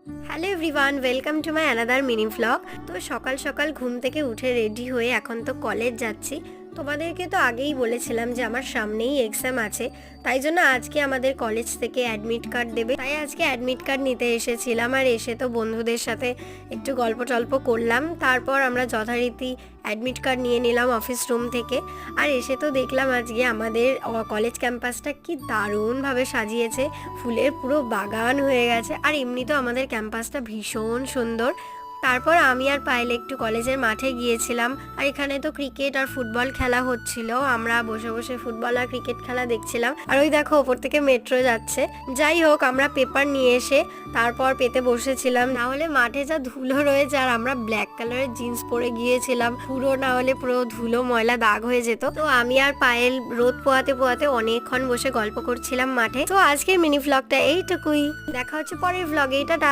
Hello everyone, welcome to my another mini vlog. তো সকাল সকাল ঘুম থেকে উঠে রেডি হয়ে এখন তো কলেজ যাচ্ছি। তোমাদেরকে তো আগেই বলেছিলাম যে আমার সামনেই এক্সাম আছে, তাই জন্য আজকে আমাদের কলেজ থেকে অ্যাডমিট কার্ড দেবে, তাই আজকে অ্যাডমিট কার্ড নিতে এসেছিলাম। আর এসে তো বন্ধুদের সাথে একটু গল্প টল্প করলাম, তারপর আমরা যথারীতি অ্যাডমিট কার্ড নিয়ে নিলাম অফিস রুম থেকে। আর এসে তো দেখলাম আজকে আমাদের কলেজ ক্যাম্পাসটা কি দারুণভাবে সাজিয়েছে, ফুলের পুরো বাগান হয়ে গেছে। আর এমনিতেও আমাদের ক্যাম্পাসটা ভীষণ সুন্দর। তারপর আমি আর পায়েল একটু কলেজের মাঠে গিয়েছিলাম, আর এখানে তো ক্রিকেট আর ফুটবল খেলা হচ্ছিল। আমরা বসে বসে ফুটবল আর ক্রিকেট খেলা দেখছিলাম। আর ওই দেখো ওপর থেকে মেট্রো যাচ্ছে। যাই হোক, আমরা পেপার নিয়ে এসে তারপর পেতে বসেছিলাম, না হলে মাঠে যা ধুলো রয়েছে। আর আমরা ব্ল্যাক কালারের জিন্স পরে গিয়েছিলাম, পুরো না হলে পুরো ধুলো ময়লা দাগ হয়ে যেত। তো আমি আর পায়েল রোদ পোয়াতে পোয়াতে অনেকক্ষণ বসে গল্প করছিলাম মাঠে। তো আজকের মিনি ভ্লগটা এইটুকুই, দেখা হচ্ছে পরের ভ্লগে। টাটা।